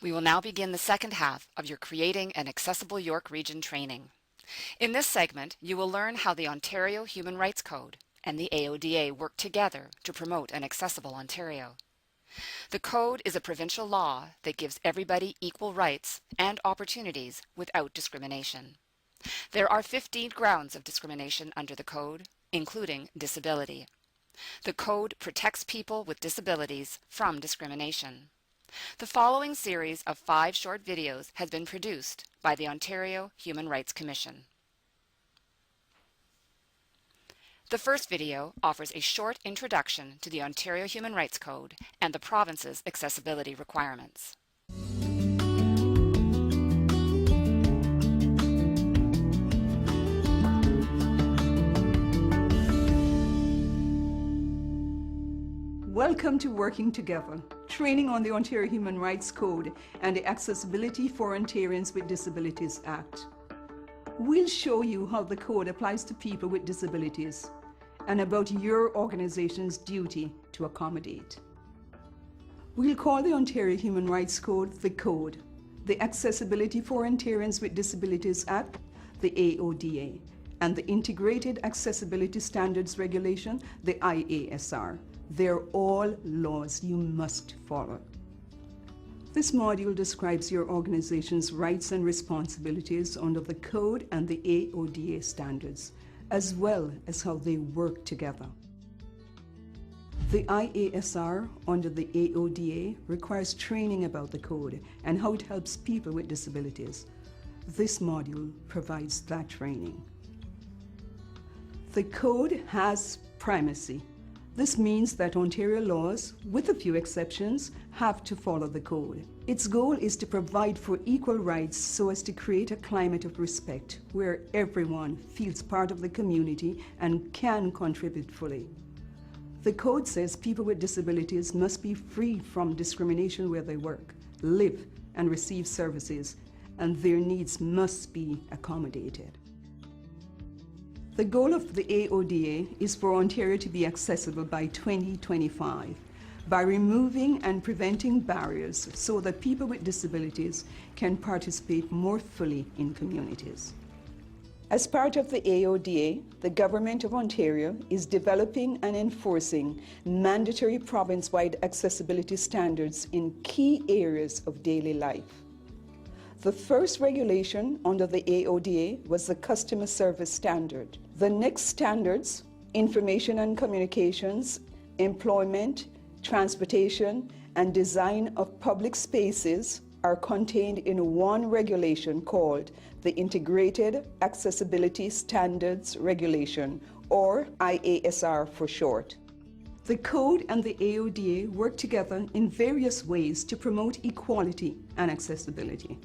We will now begin the second half of your Creating an Accessible York Region training. In this segment, you will learn how the Ontario Human Rights Code and the AODA work together to promote an accessible Ontario. The Code is a provincial law that gives everybody equal rights and opportunities without discrimination. There are 15 grounds of discrimination under the Code, including disability. The Code protects people with disabilities from discrimination. The following series of 5 short videos has been produced by the Ontario Human Rights Commission. The first video offers a short introduction to the Ontario Human Rights Code and the province's accessibility requirements. Welcome to Working Together, training on the Ontario Human Rights Code and the Accessibility for Ontarians with Disabilities Act. We'll show you how the code applies to people with disabilities and about your organization's duty to accommodate. We'll call the Ontario Human Rights Code the Code, the Accessibility for Ontarians with Disabilities Act, the AODA, and the Integrated Accessibility Standards Regulation, the IASR. They're all laws you must follow. This module describes your organization's rights and responsibilities under the Code and the AODA standards, as well as how they work together. The IASR under the AODA requires training about the Code and how it helps people with disabilities. This module provides that training. The Code has primacy. This means that Ontario laws, with a few exceptions, have to follow the Code. Its goal is to provide for equal rights so as to create a climate of respect where everyone feels part of the community and can contribute fully. The Code says people with disabilities must be free from discrimination where they work, live, and receive services, and their needs must be accommodated. The goal of the AODA is for Ontario to be accessible by 2025 by removing and preventing barriers so that people with disabilities can participate more fully in communities. As part of the AODA, the Government of Ontario is developing and enforcing mandatory province-wide accessibility standards in key areas of daily life. The first regulation under the AODA was the Customer Service Standard. The next standards, Information and Communications, Employment, Transportation, and Design of Public Spaces are contained in one regulation called the Integrated Accessibility Standards Regulation, or IASR for short. The Code and the AODA work together in various ways to promote equality and accessibility.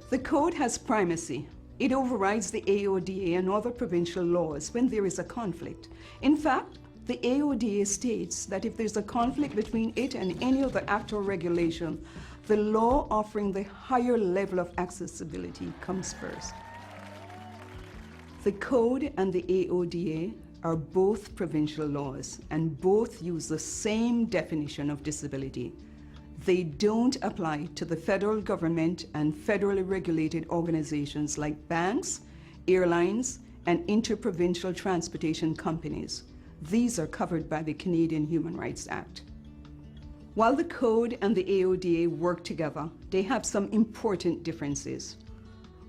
The Code has primacy. It overrides the AODA and other provincial laws when there is a conflict. In fact, the AODA states that if there's a conflict between it and any other act or regulation, the law offering the higher level of accessibility comes first. The Code and the AODA are both provincial laws and both use the same definition of disability. They don't apply to the federal government and federally regulated organizations like banks, airlines, and interprovincial transportation companies. These are covered by the Canadian Human Rights Act. While the Code and the AODA work together, they have some important differences.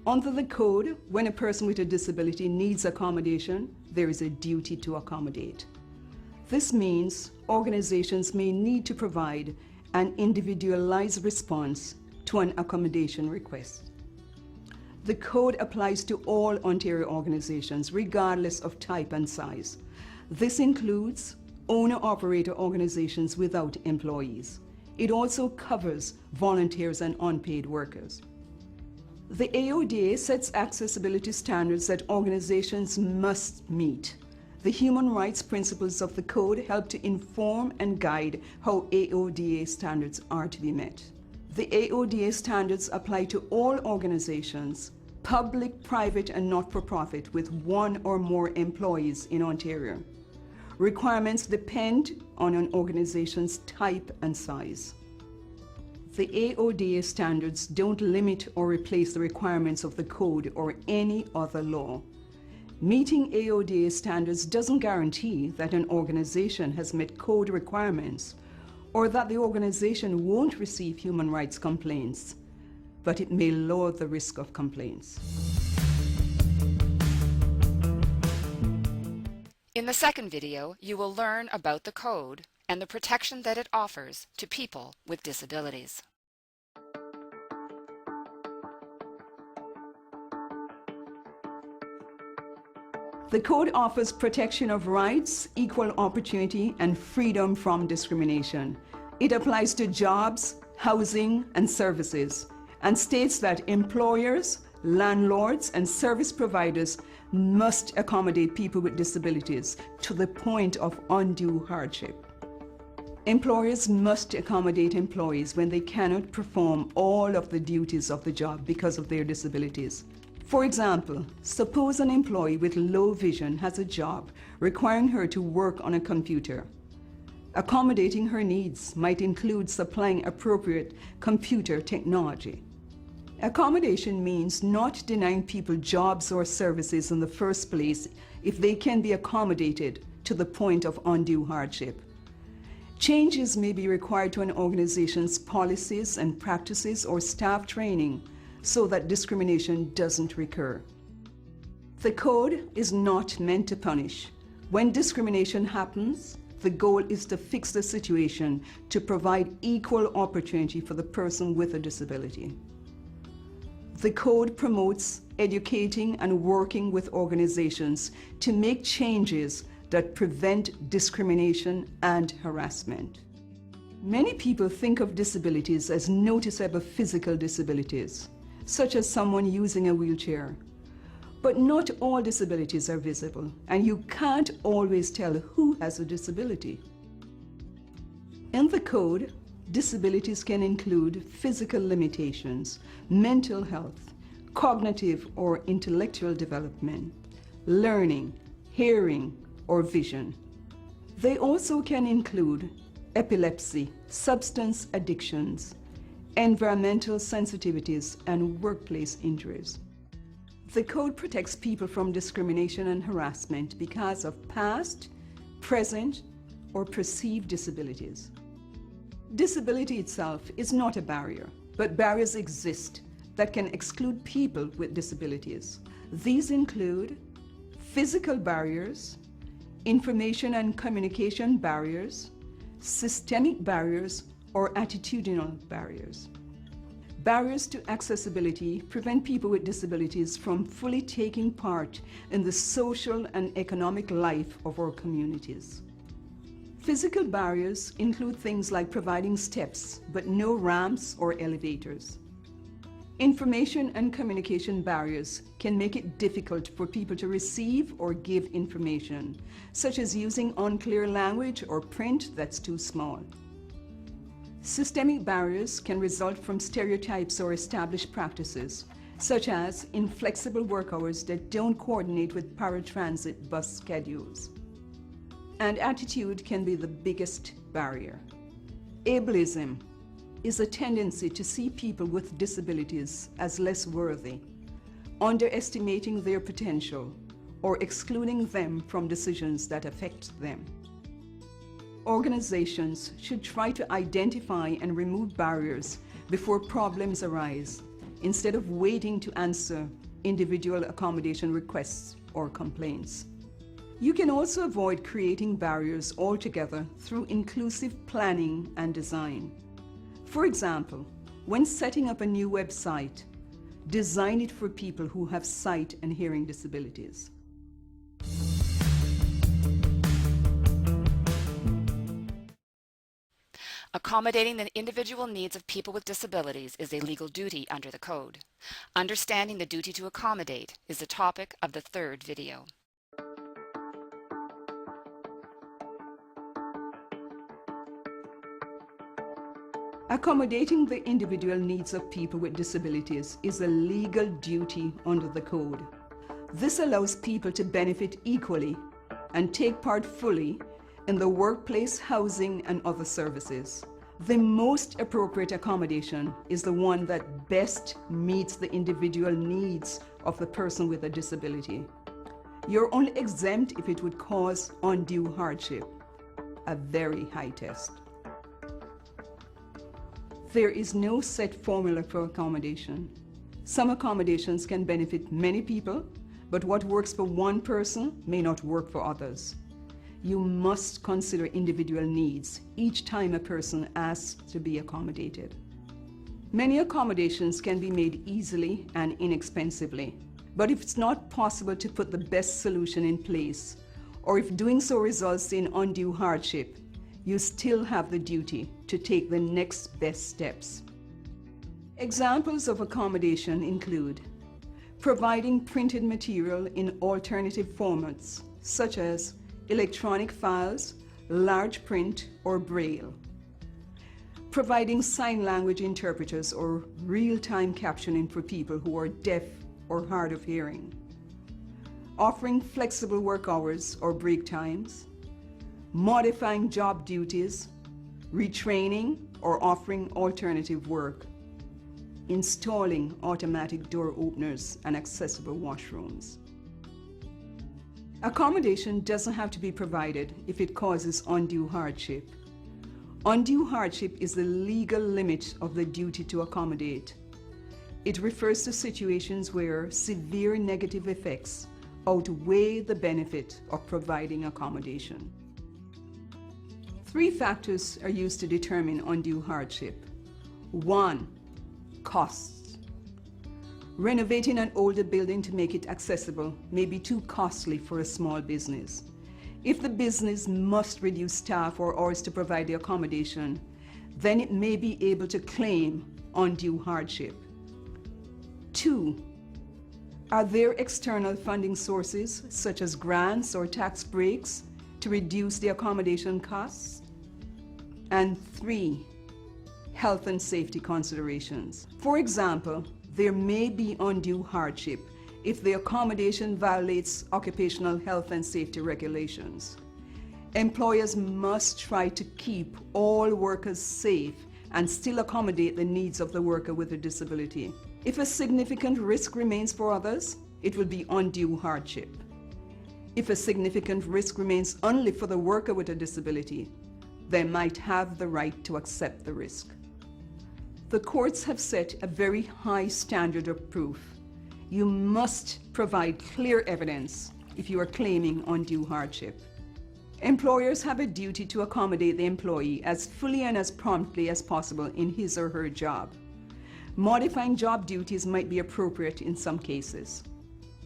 Under the Code, when a person with a disability needs accommodation, there is a duty to accommodate. This means organizations may need to provide an individualized response to an accommodation request. The Code applies to all Ontario organizations, regardless of type and size. This includes owner-operator organizations without employees. It also covers volunteers and unpaid workers. The AODA sets accessibility standards that organizations must meet. The human rights principles of the Code help to inform and guide how AODA standards are to be met. The AODA standards apply to all organizations, public, private, and not-for-profit, with one or more employees in Ontario. Requirements depend on an organization's type and size. The AODA standards don't limit or replace the requirements of the code or any other law. Meeting AODA standards doesn't guarantee that an organization has met code requirements or that the organization won't receive human rights complaints, but it may lower the risk of complaints. In the second video, you will learn about the code and the protection that it offers to people with disabilities. The code offers protection of rights, equal opportunity, and freedom from discrimination. It applies to jobs, housing, and services, and states that employers, landlords, and service providers must accommodate people with disabilities to the point of undue hardship. Employers must accommodate employees when they cannot perform all of the duties of the job because of their disabilities. For example, suppose an employee with low vision has a job requiring her to work on a computer. Accommodating her needs might include supplying appropriate computer technology. Accommodation means not denying people jobs or services in the first place if they can be accommodated to the point of undue hardship. Changes may be required to an organization's policies and practices or staff training so that discrimination doesn't recur. The code is not meant to punish. When discrimination happens, the goal is to fix the situation to provide equal opportunity for the person with a disability. The code promotes educating and working with organizations to make changes that prevent discrimination and harassment. Many people think of disabilities as noticeable physical disabilities, such as someone using a wheelchair. But not all disabilities are visible, and you can't always tell who has a disability. In the code, disabilities can include physical limitations, mental health, cognitive or intellectual development, learning, hearing, or vision. They also can include epilepsy, substance addictions, environmental sensitivities, and workplace injuries. The code protects people from discrimination and harassment because of past, present, or perceived disabilities. Disability itself is not a barrier, but barriers exist that can exclude people with disabilities. These include physical barriers, information and communication barriers, systemic barriers, or attitudinal barriers. Barriers to accessibility prevent people with disabilities from fully taking part in the social and economic life of our communities. Physical barriers include things like providing steps, but no ramps or elevators. Information and communication barriers can make it difficult for people to receive or give information, such as using unclear language or print that's too small. Systemic barriers can result from stereotypes or established practices, such as inflexible work hours that don't coordinate with paratransit bus schedules. And attitude can be the biggest barrier. Ableism is a tendency to see people with disabilities as less worthy, underestimating their potential, or excluding them from decisions that affect them. Organizations should try to identify and remove barriers before problems arise, instead of waiting to answer individual accommodation requests or complaints. You can also avoid creating barriers altogether through inclusive planning and design. For example, when setting up a new website, design it for people who have sight and hearing disabilities. Accommodating the individual needs of people with disabilities is a legal duty under the Code. Understanding the duty to accommodate is the topic of the third video. Accommodating the individual needs of people with disabilities is a legal duty under the Code. This allows people to benefit equally and take part fully in the workplace, housing, and other services. The most appropriate accommodation is the one that best meets the individual needs of the person with a disability. You're only exempt if it would cause undue hardship, a very high test. There is no set formula for accommodation. Some accommodations can benefit many people, but what works for one person may not work for others. You must consider individual needs each time a person asks to be accommodated. Many accommodations can be made easily and inexpensively, but if it's not possible to put the best solution in place, or if doing so results in undue hardship, you still have the duty to take the next best steps. Examples of accommodation include providing printed material in alternative formats, such as electronic files, large print, or braille. Providing sign language interpreters or real-time captioning for people who are deaf or hard of hearing. Offering flexible work hours or break times. Modifying job duties, retraining or offering alternative work. Installing automatic door openers and accessible washrooms. Accommodation doesn't have to be provided if it causes undue hardship. Undue hardship is the legal limit of the duty to accommodate. It refers to situations where severe negative effects outweigh the benefit of providing accommodation. 3 factors are used to determine undue hardship. 1. Costs. Renovating an older building to make it accessible may be too costly for a small business. If the business must reduce staff or hours to provide the accommodation, then it may be able to claim undue hardship. 2. Are there external funding sources, such as grants or tax breaks, to reduce the accommodation costs? And 3. Health and safety considerations. For example, there may be undue hardship if the accommodation violates occupational health and safety regulations. Employers must try to keep all workers safe and still accommodate the needs of the worker with a disability. If a significant risk remains for others, it will be undue hardship. If a significant risk remains only for the worker with a disability, they might have the right to accept the risk. The courts have set a very high standard of proof. You must provide clear evidence if you are claiming undue hardship. Employers have a duty to accommodate the employee as fully and as promptly as possible in his or her job. Modifying job duties might be appropriate in some cases.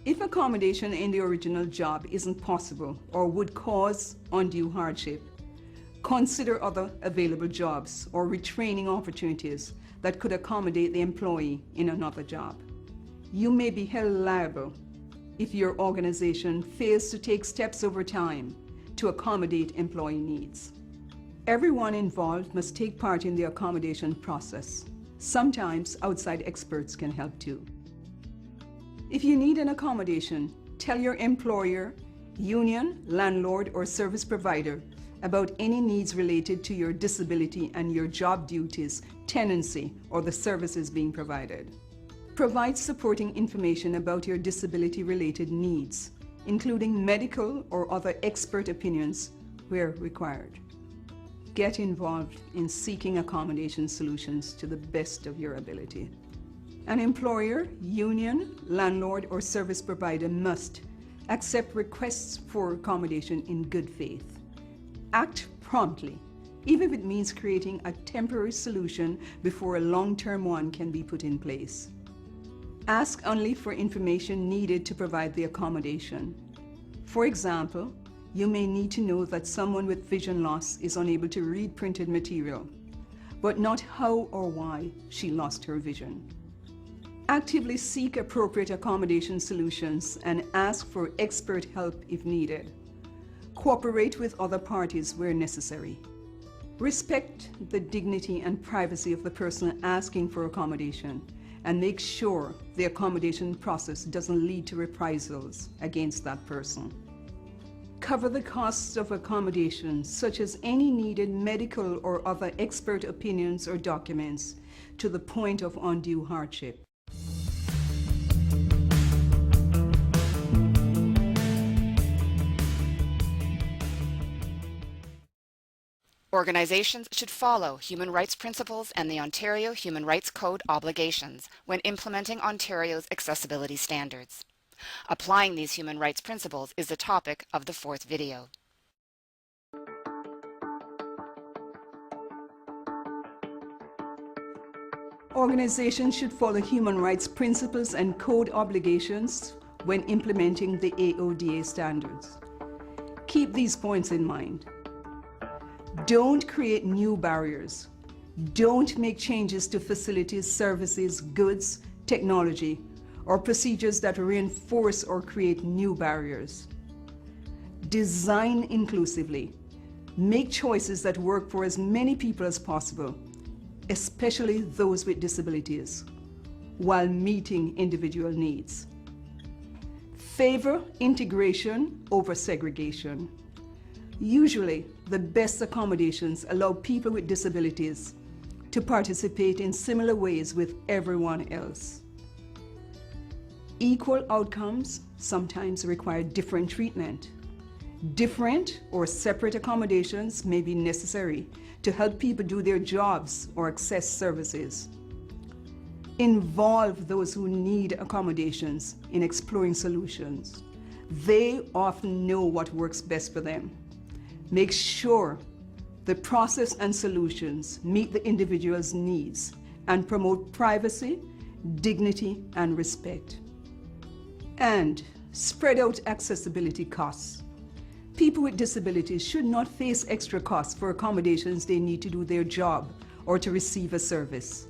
If accommodation in the original job isn't possible or would cause undue hardship, consider other available jobs or retraining opportunities that could accommodate the employee in another job. You may be held liable if your organization fails to take steps over time to accommodate employee needs. Everyone involved must take part in the accommodation process. Sometimes outside experts can help too. If you need an accommodation, tell your employer, union, landlord, or service provider about any needs related to your disability and your job duties, tenancy, or the services being provided. Provide supporting information about your disability-related needs, including medical or other expert opinions where required. Get involved in seeking accommodation solutions to the best of your ability. An employer, union, landlord, or service provider must accept requests for accommodation in good faith. Act promptly, even if it means creating a temporary solution before a long-term one can be put in place. Ask only for information needed to provide the accommodation. For example, you may need to know that someone with vision loss is unable to read printed material, but not how or why she lost her vision. Actively seek appropriate accommodation solutions and ask for expert help if needed. Cooperate with other parties where necessary. Respect the dignity and privacy of the person asking for accommodation and make sure the accommodation process doesn't lead to reprisals against that person. cover the costs of accommodations, such as any needed medical or other expert opinions or documents, to the point of undue hardship. Organizations should follow human rights principles and the Ontario Human Rights Code obligations when implementing Ontario's accessibility standards. Applying these human rights principles is the topic of the fourth video. Organizations should follow human rights principles and code obligations when implementing the AODA standards. Keep these points in mind. Don't create new barriers. Don't make changes to facilities, services, goods, technology, or procedures that reinforce or create new barriers. Design inclusively. Make choices that work for as many people as possible, especially those with disabilities, while meeting individual needs. Favor integration over segregation. Usually, the best accommodations allow people with disabilities to participate in similar ways with everyone else. Equal outcomes sometimes require different treatment. Different or separate accommodations may be necessary to help people do their jobs or access services. Involve those who need accommodations in exploring solutions. They often know what works best for them. Make sure the process and solutions meet the individual's needs and promote privacy, dignity, and respect. And spread out accessibility costs. People with disabilities should not face extra costs for accommodations they need to do their job or to receive a service.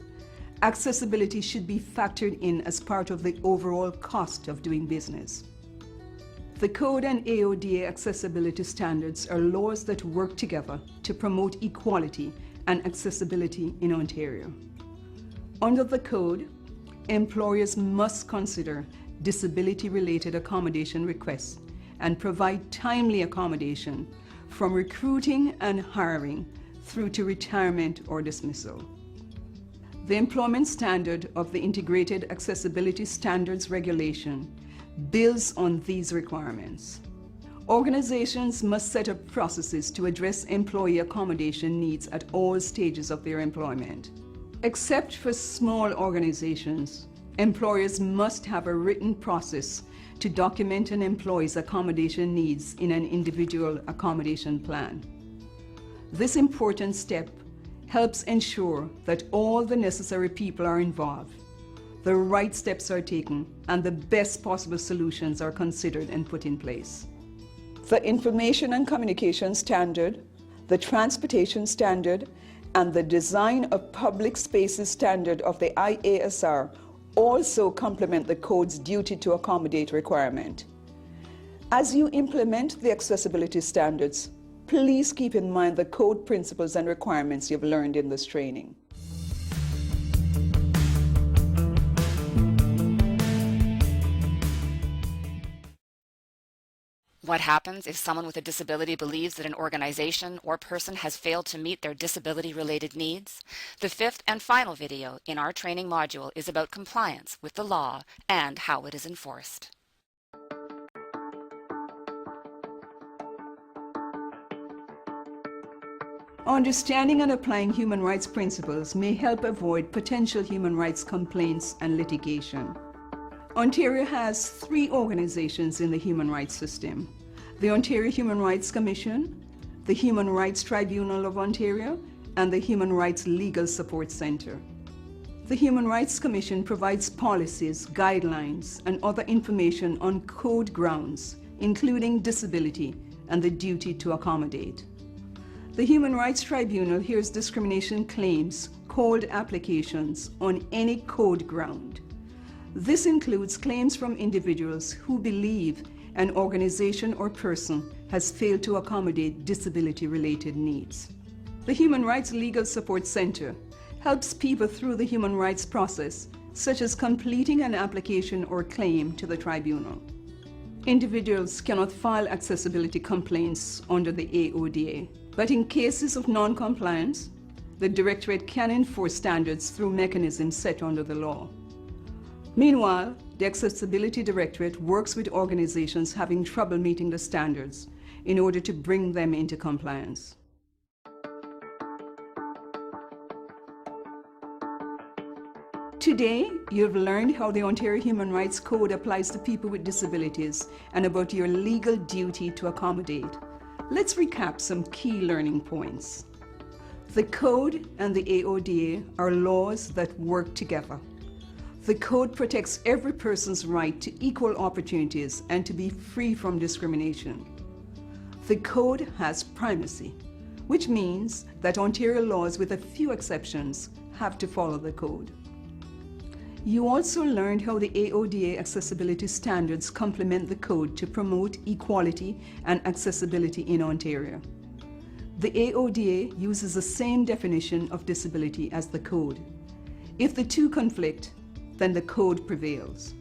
Accessibility should be factored in as part of the overall cost of doing business. The Code and AODA accessibility standards are laws that work together to promote equality and accessibility in Ontario. Under the Code, employers must consider disability-related accommodation requests and provide timely accommodation from recruiting and hiring through to retirement or dismissal. The employment standard of the Integrated Accessibility Standards Regulation builds on these requirements. Organizations must set up processes to address employee accommodation needs at all stages of their employment. Except for small organizations, employers must have a written process to document an employee's accommodation needs in an individual accommodation plan. This important step helps ensure that all the necessary people are involved, the right steps are taken, and the best possible solutions are considered and put in place. The Information and Communication Standard, the Transportation Standard, and the Design of Public Spaces Standard of the IASR also complement the Code's duty to accommodate requirement. As you implement the accessibility standards, please keep in mind the Code principles and requirements you've learned in this training. What happens if someone with a disability believes that an organization or person has failed to meet their disability-related needs? The fifth and final video in our training module is about compliance with the law and how it is enforced. Understanding and applying human rights principles may help avoid potential human rights complaints and litigation. Ontario has 3 organizations in the human rights system: the Ontario Human Rights Commission, the Human Rights Tribunal of Ontario, and the Human Rights Legal Support Centre. The Human Rights Commission provides policies, guidelines, and other information on code grounds, including disability and the duty to accommodate. The Human Rights Tribunal hears discrimination claims, called applications, on any code ground. This includes claims from individuals who believe an organization or person has failed to accommodate disability-related needs. The Human Rights Legal Support Centre helps people through the human rights process, such as completing an application or claim to the tribunal. Individuals cannot file accessibility complaints under the AODA, but in cases of non-compliance, the Directorate can enforce standards through mechanisms set under the law. Meanwhile, the Accessibility Directorate works with organizations having trouble meeting the standards in order to bring them into compliance. Today, you've learned how the Ontario Human Rights Code applies to people with disabilities and about your legal duty to accommodate. Let's recap some key learning points. The Code and the AODA are laws that work together. The Code protects every person's right to equal opportunities and to be free from discrimination. The Code has primacy, which means that Ontario laws, with a few exceptions, have to follow the Code. You also learned how the AODA accessibility standards complement the Code to promote equality and accessibility in Ontario. The AODA uses the same definition of disability as the Code. If the two conflict, then the Code prevails.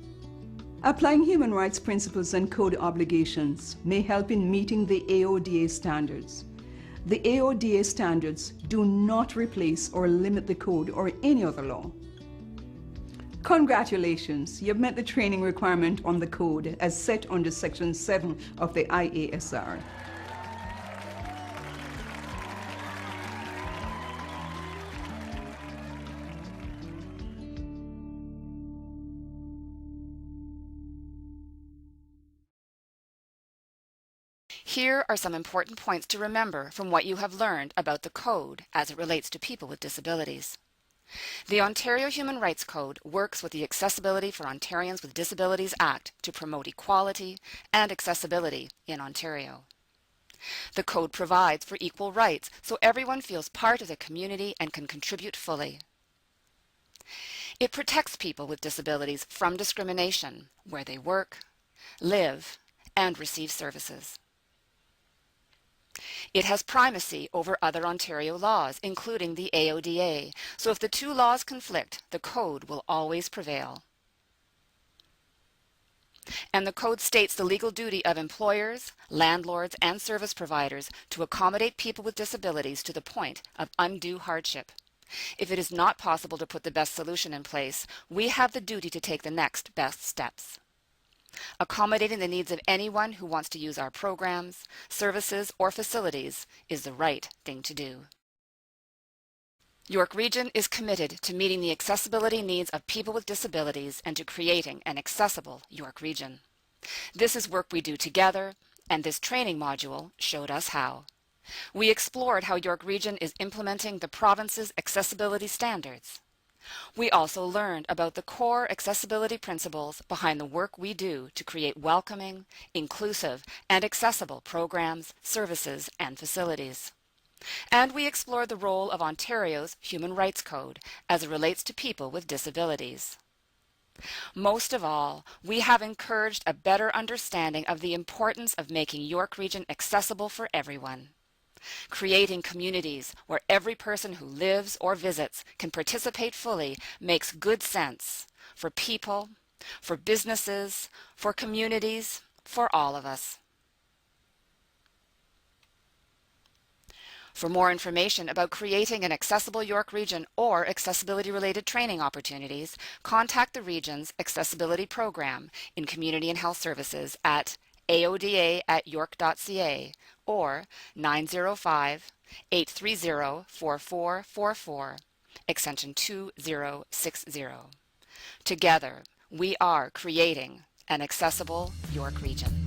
Applying human rights principles and Code obligations may help in meeting the AODA standards. The AODA standards do not replace or limit the Code or any other law. Congratulations, you've met the training requirement on the Code as set under Section 7 of the IASR. Here are some important points to remember from what you have learned about the Code as it relates to people with disabilities. The Ontario Human Rights Code works with the Accessibility for Ontarians with Disabilities Act to promote equality and accessibility in Ontario. The Code provides for equal rights so everyone feels part of the community and can contribute fully. It protects people with disabilities from discrimination where they work, live, and receive services. It has primacy over other Ontario laws, including the AODA, so if the two laws conflict, the Code will always prevail. And the Code states the legal duty of employers, landlords, and service providers to accommodate people with disabilities to the point of undue hardship. If it is not possible to put the best solution in place, we have the duty to take the next best steps. Accommodating the needs of anyone who wants to use our programs, services, or facilities is the right thing to do. York Region is committed to meeting the accessibility needs of people with disabilities and to creating an accessible York Region. This is work we do together, and this training module showed us how. We explored how York Region is implementing the province's accessibility standards. We also learned about the core accessibility principles behind the work we do to create welcoming, inclusive, and accessible programs, services, and facilities. And we explored the role of Ontario's Human Rights Code as it relates to people with disabilities. Most of all, we have encouraged a better understanding of the importance of making York Region accessible for everyone. Creating communities where every person who lives or visits can participate fully makes good sense for people, for businesses, for communities, for all of us. For more information about creating an accessible York Region or accessibility-related training opportunities, contact the Region's Accessibility Program in Community and Health Services at aoda@york.ca or 905-830-4444, extension 2060. Together, we are creating an accessible York Region.